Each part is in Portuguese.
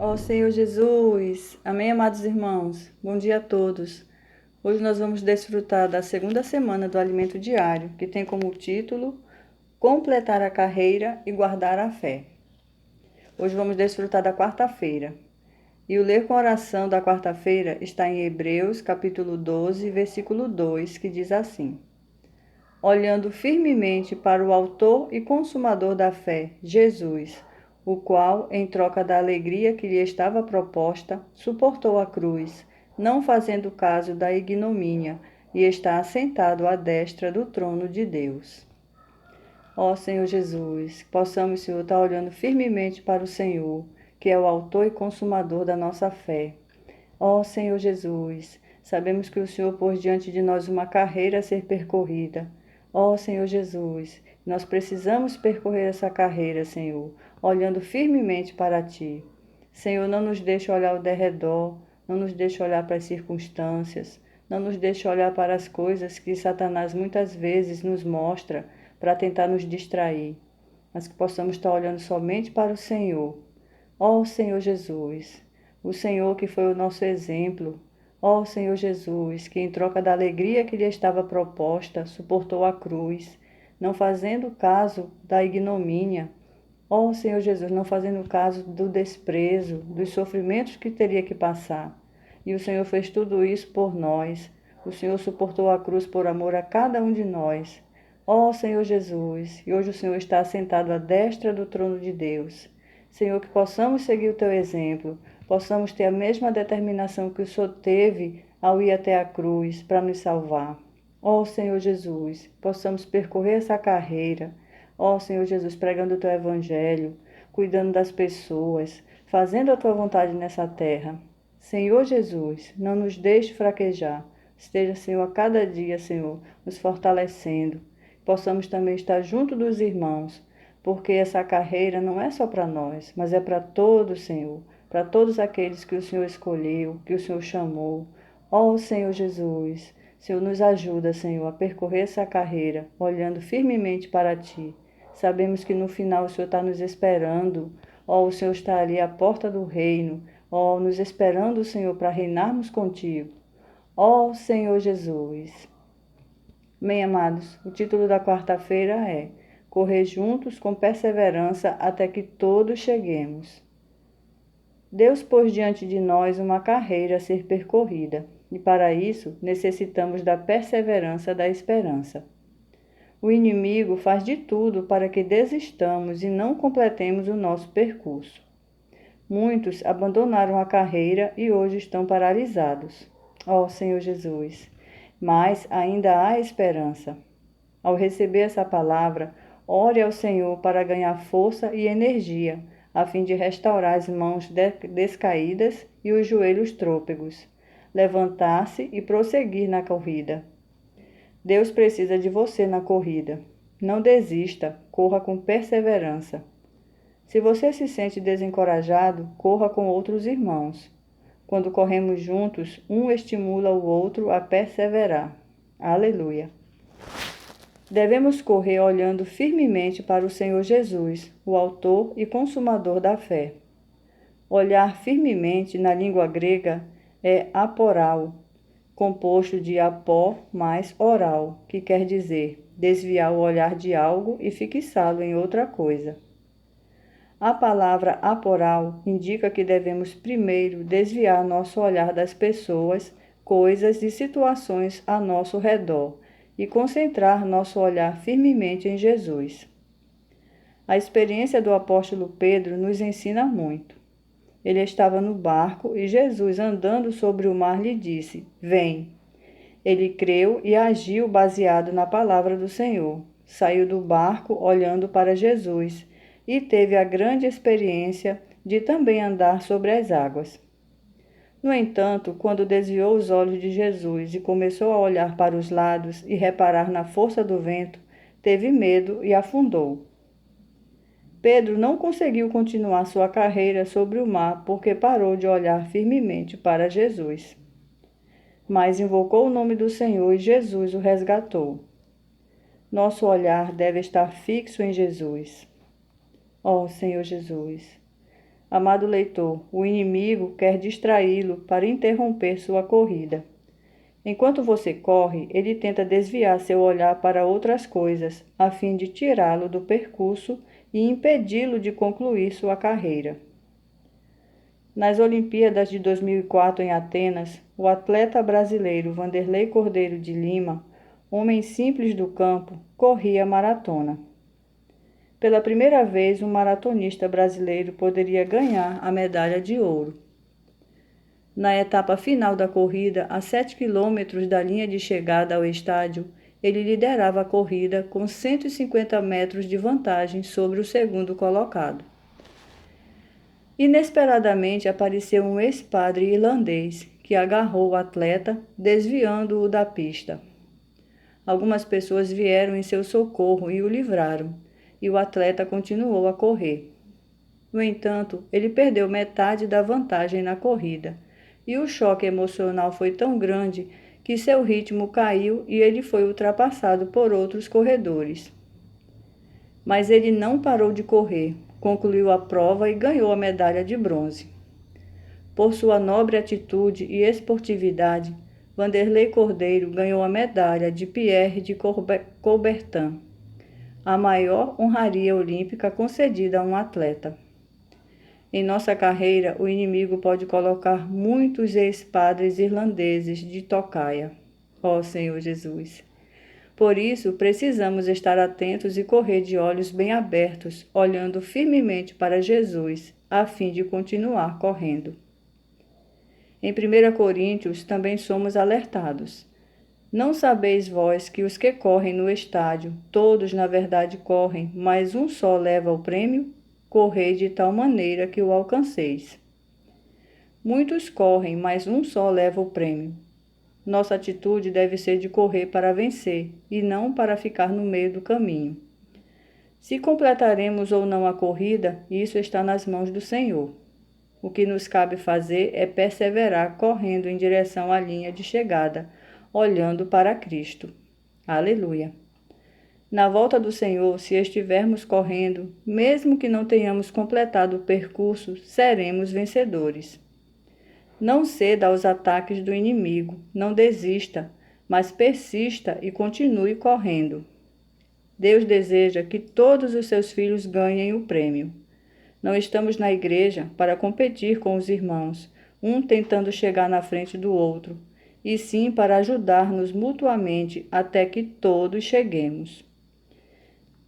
Ó Senhor Jesus, amém, amados irmãos, bom dia a todos. Hoje nós vamos desfrutar da segunda semana do Alimento Diário, que tem como título Completar a Carreira e Guardar a Fé. Hoje vamos desfrutar da quarta-feira. E o ler com oração da quarta-feira está em Hebreus, capítulo 12, versículo 2, que diz assim: Olhando firmemente para o autor e consumador da fé, Jesus, o qual, em troca da alegria que lhe estava proposta, suportou a cruz, não fazendo caso da ignomínia, e está assentado à destra do trono de Deus. Ó Senhor Jesus, possamos, Senhor, estar olhando firmemente para o Senhor, que é o autor e consumador da nossa fé. Ó Senhor Jesus, sabemos que o Senhor pôs diante de nós uma carreira a ser percorrida. Ó Senhor Jesus, nós precisamos percorrer essa carreira, Senhor, olhando firmemente para Ti. Senhor, não nos deixe olhar ao derredor, não nos deixe olhar para as circunstâncias, não nos deixe olhar para as coisas que Satanás muitas vezes nos mostra para tentar nos distrair, mas que possamos estar olhando somente para o Senhor. Ó Senhor Jesus, o Senhor que foi o nosso exemplo. Ó Senhor Jesus, que em troca da alegria que lhe estava proposta, suportou a cruz, não fazendo caso da ignomínia. Ó Senhor Jesus, não fazendo caso do desprezo, dos sofrimentos que teria que passar. E o Senhor fez tudo isso por nós. O Senhor suportou a cruz por amor a cada um de nós. Ó Senhor Jesus, e hoje o Senhor está sentado à destra do trono de Deus. Senhor, que possamos seguir o Teu exemplo, possamos ter a mesma determinação que o Senhor teve ao ir até a cruz para nos salvar. Ó Senhor Jesus, possamos percorrer essa carreira. Ó Senhor Jesus, pregando o Teu Evangelho, cuidando das pessoas, fazendo a Tua vontade nessa terra. Senhor Jesus, não nos deixe fraquejar. Esteja, Senhor, a cada dia, Senhor, nos fortalecendo. Possamos também estar junto dos irmãos, porque essa carreira não é só para nós, mas é para todos, Senhor, para todos aqueles que o Senhor escolheu, que o Senhor chamou. Ó Senhor Jesus, Senhor, nos ajuda, Senhor, a percorrer essa carreira, olhando firmemente para Ti. Sabemos que no final o Senhor está nos esperando. Ó, o Senhor está ali à porta do reino. Ó, nos esperando, Senhor, para reinarmos contigo. Ó Senhor Jesus. Bem, amados, o título da quarta-feira é Correr juntos com perseverança até que todos cheguemos. Deus pôs diante de nós uma carreira a ser percorrida, e para isso necessitamos da perseverança da esperança. O inimigo faz de tudo para que desistamos e não completemos o nosso percurso. Muitos abandonaram a carreira e hoje estão paralisados. Ó Senhor Jesus, mas ainda há esperança. Ao receber essa palavra, ore ao Senhor para ganhar força e energia, a fim de restaurar as mãos descaídas e os joelhos trôpegos, levantar-se e prosseguir na corrida. Deus precisa de você na corrida. Não desista, corra com perseverança. Se você se sente desencorajado, corra com outros irmãos. Quando corremos juntos, um estimula o outro a perseverar. Aleluia! Devemos correr olhando firmemente para o Senhor Jesus, o autor e consumador da fé. Olhar firmemente na língua grega é aporal, composto de apó mais oral, que quer dizer desviar o olhar de algo e fixá-lo em outra coisa. A palavra aporal indica que devemos primeiro desviar nosso olhar das pessoas, coisas e situações a nosso redor e concentrar nosso olhar firmemente em Jesus. A experiência do apóstolo Pedro nos ensina muito. Ele estava no barco e Jesus, andando sobre o mar, lhe disse: Vem. Ele creu e agiu baseado na palavra do Senhor. Saiu do barco olhando para Jesus e teve a grande experiência de também andar sobre as águas. No entanto, quando desviou os olhos de Jesus e começou a olhar para os lados e reparar na força do vento, teve medo e afundou. Pedro não conseguiu continuar sua carreira sobre o mar porque parou de olhar firmemente para Jesus. Mas invocou o nome do Senhor e Jesus o resgatou. Nosso olhar deve estar fixo em Jesus. Ó Senhor Jesus, Amado leitor, o inimigo quer distraí-lo para interromper sua corrida. Enquanto você corre, ele tenta desviar seu olhar para outras coisas, a fim de tirá-lo do percurso e impedi-lo de concluir sua carreira. Nas Olimpíadas de 2004 em Atenas, o atleta brasileiro Vanderlei Cordeiro de Lima, homem simples do campo, corria a maratona. Pela primeira vez, um maratonista brasileiro poderia ganhar a medalha de ouro. Na etapa final da corrida, a 7 quilômetros da linha de chegada ao estádio, ele liderava a corrida com 150 metros de vantagem sobre o segundo colocado. Inesperadamente apareceu um ex-padre irlandês que agarrou o atleta, desviando-o da pista. Algumas pessoas vieram em seu socorro e o livraram, e o atleta continuou a correr. No entanto, ele perdeu metade da vantagem na corrida, e o choque emocional foi tão grande que seu ritmo caiu e ele foi ultrapassado por outros corredores. Mas ele não parou de correr, concluiu a prova e ganhou a medalha de bronze. Por sua nobre atitude e esportividade, Vanderlei Cordeiro ganhou a medalha de Pierre de Coubertin, a maior honraria olímpica concedida a um atleta. Em nossa carreira, o inimigo pode colocar muitos ex-padres irlandeses de tocaia. Ó Senhor Jesus! Por isso, precisamos estar atentos e correr de olhos bem abertos, olhando firmemente para Jesus, a fim de continuar correndo. Em 1 Coríntios, também somos alertados. Não sabeis vós que os que correm no estádio, todos na verdade correm, mas um só leva o prêmio? Correi de tal maneira que o alcanceis. Muitos correm, mas um só leva o prêmio. Nossa atitude deve ser de correr para vencer, e não para ficar no meio do caminho. Se completaremos ou não a corrida, isso está nas mãos do Senhor. O que nos cabe fazer é perseverar correndo em direção à linha de chegada, olhando para Cristo. Aleluia! Na volta do Senhor, se estivermos correndo, mesmo que não tenhamos completado o percurso, seremos vencedores. Não ceda aos ataques do inimigo, não desista, mas persista e continue correndo. Deus deseja que todos os seus filhos ganhem o prêmio. Não estamos na igreja para competir com os irmãos, um tentando chegar na frente do outro, e sim para ajudar-nos mutuamente até que todos cheguemos.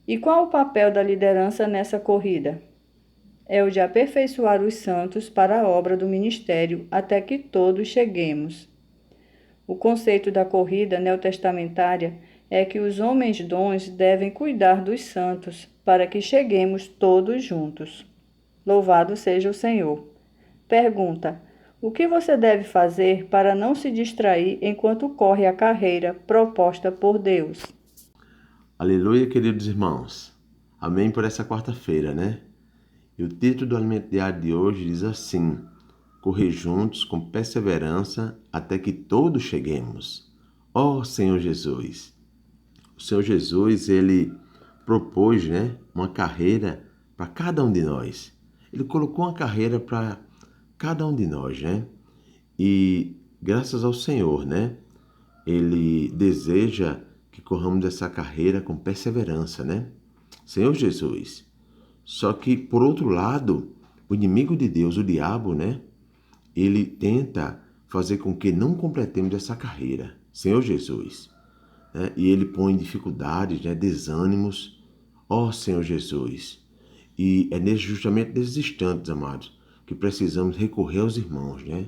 E qual o papel da liderança nessa corrida? É o de aperfeiçoar os santos para a obra do ministério até que todos cheguemos. O conceito da corrida neotestamentária é que os homens dons devem cuidar dos santos para que cheguemos todos juntos. Louvado seja o Senhor. Pergunta: o que você deve fazer para não se distrair enquanto corre a carreira proposta por Deus? Aleluia, queridos irmãos. Amém por essa quarta-feira, né? E o título do Alimento Diário de hoje diz assim: correr juntos com perseverança até que todos cheguemos. Ó Senhor Jesus! O Senhor Jesus, Ele propôs, né, uma carreira para cada um de nós. Ele colocou uma carreira para cada um de nós, né? E graças ao Senhor, né? Ele deseja que corramos essa carreira com perseverança, né? Senhor Jesus. Só que, por outro lado, o inimigo de Deus, o diabo, né? Ele tenta fazer com que não completemos essa carreira. Senhor Jesus. Né? E ele põe dificuldades, né? Desânimos. Ó Senhor Jesus. E é justamente nesses instantes, amados, que precisamos recorrer aos irmãos, né?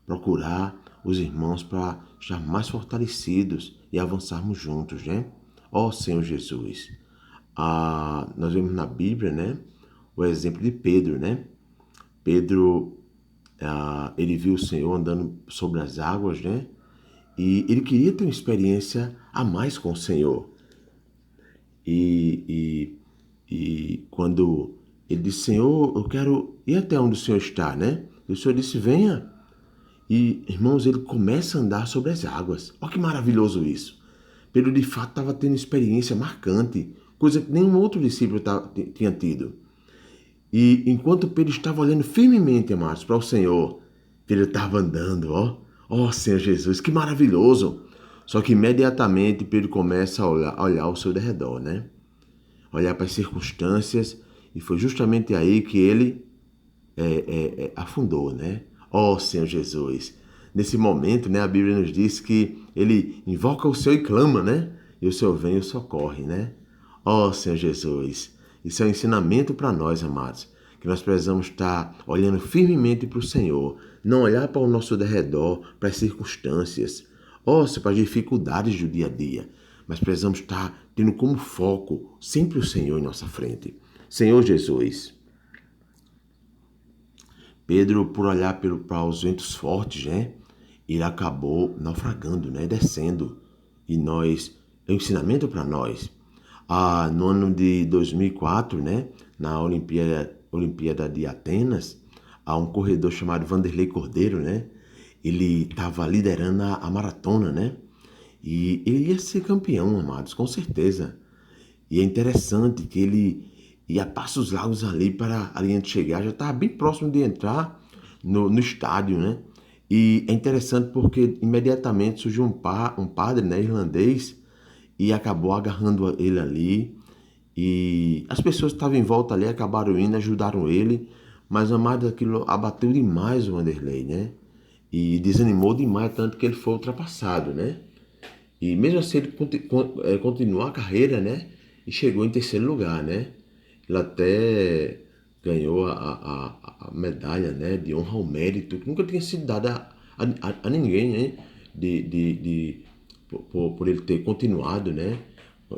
Procurar os irmãos para estar mais fortalecidos e avançarmos juntos, né? Ó Senhor Jesus. Nós vemos na Bíblia, né? O exemplo de Pedro, né? Pedro, ele viu o Senhor andando sobre as águas, né? E ele queria ter uma experiência a mais com o Senhor. E quando ele disse: Senhor, eu quero ir até onde o Senhor está, né? E o Senhor disse: venha. E, irmãos, ele começa a andar sobre as águas. Olha que maravilhoso isso. Pedro, de fato, estava tendo experiência marcante, coisa que nenhum outro discípulo tinha tido. E enquanto Pedro estava olhando firmemente, amados, para o Senhor, Pedro estava andando, ó Senhor Jesus, que maravilhoso. Só que imediatamente Pedro começa a olhar ao seu redor, né? Olhar para as circunstâncias, e foi justamente aí que ele afundou, né? Ó Senhor Jesus. Nesse momento, né, a Bíblia nos diz que ele invoca o Senhor e clama, né? E o Senhor vem e o socorre, né? Ó Senhor Jesus. Isso é um ensinamento para nós, amados, que nós precisamos estar olhando firmemente para o Senhor, não olhar para o nosso derredor, para as circunstâncias, para as dificuldades do dia a dia, mas precisamos estar tendo como foco sempre o Senhor em nossa frente. Senhor Jesus. Pedro, por olhar para os ventos fortes, né, ele acabou naufragando, né, descendo. E é um ensinamento para nós. No ano de 2004, né, na Olimpíada de Atenas, há um corredor chamado Vanderlei Cordeiro, né, ele estava liderando a maratona, né, e ele ia ser campeão, amados, com certeza. E é interessante que ele ia passos largos ali para a linha de chegar, já estava bem próximo de entrar no estádio, né? E é interessante porque imediatamente surgiu um padre, né, irlandês, e acabou agarrando ele ali. E as pessoas que estavam em volta ali acabaram indo, ajudaram ele, mas amado, aquilo abateu demais o Vanderlei, né? E desanimou demais, tanto que ele foi ultrapassado, né? E mesmo assim ele continuou a carreira, né? E chegou em terceiro lugar, né? Ele até ganhou a medalha, né, de honra ao mérito, que nunca tinha sido dada a ninguém, né? Por ele ter continuado, né?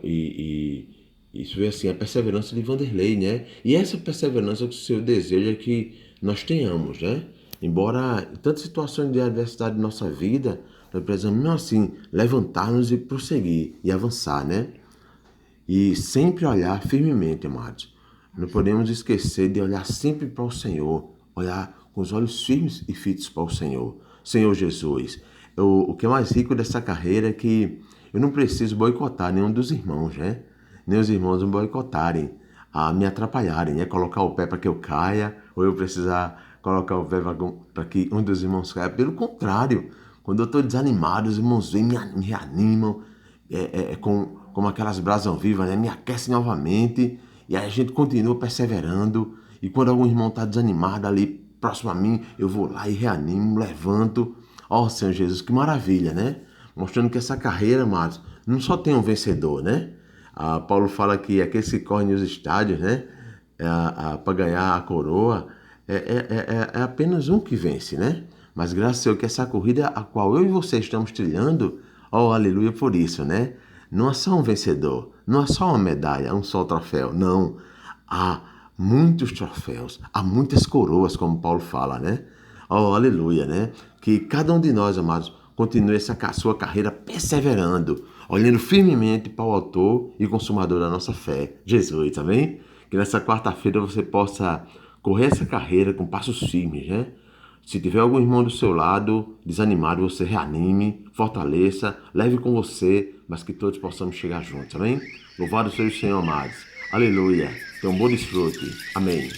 E isso é assim, a perseverança de Vanderlei, né? E essa perseverança que o Senhor deseja que nós tenhamos, né? Embora em tantas situações de adversidade de nossa vida, nós precisamos, mesmo assim, levantar-nos e prosseguir e avançar, né? E sempre olhar firmemente, amados. Não podemos esquecer de olhar sempre para o Senhor, olhar com os olhos firmes e fitos para o Senhor. Senhor Jesus, o que é mais rico dessa carreira é que eu não preciso boicotar nenhum dos irmãos, né? Nem os irmãos me boicotarem, me atrapalharem, né? Colocar o pé para que eu caia, ou eu precisar colocar o pé para que um dos irmãos caia. Pelo contrário, quando eu estou desanimado, os irmãos vêm, me reanimam, como aquelas brasas vivas, né? Me aquecem novamente, e aí a gente continua perseverando. E quando algum irmão está desanimado ali próximo a mim, eu vou lá e reanimo, levanto. Senhor Jesus, que maravilha, né? Mostrando que essa carreira, amados, não só tem um vencedor, né? Paulo fala que aqueles que correm nos estádios, né? Para ganhar a coroa, é apenas um que vence, né? Mas graças a Deus que essa corrida a qual eu e você estamos trilhando, aleluia por isso, né? Não é só um vencedor, não é só uma medalha, um só troféu, não. Há muitos troféus, há muitas coroas, como Paulo fala, né? Aleluia, né? Que cada um de nós, amados, continue essa sua carreira perseverando, olhando firmemente para o autor e consumador da nossa fé, Jesus, amém? Que nessa quarta-feira você possa correr essa carreira com passos firmes, né? Se tiver algum irmão do seu lado desanimado, você reanime, fortaleça, leve com você, mas que todos possamos chegar juntos, amém? Louvado seja o Senhor, amados. Aleluia. Tenha um bom desfrute. Amém.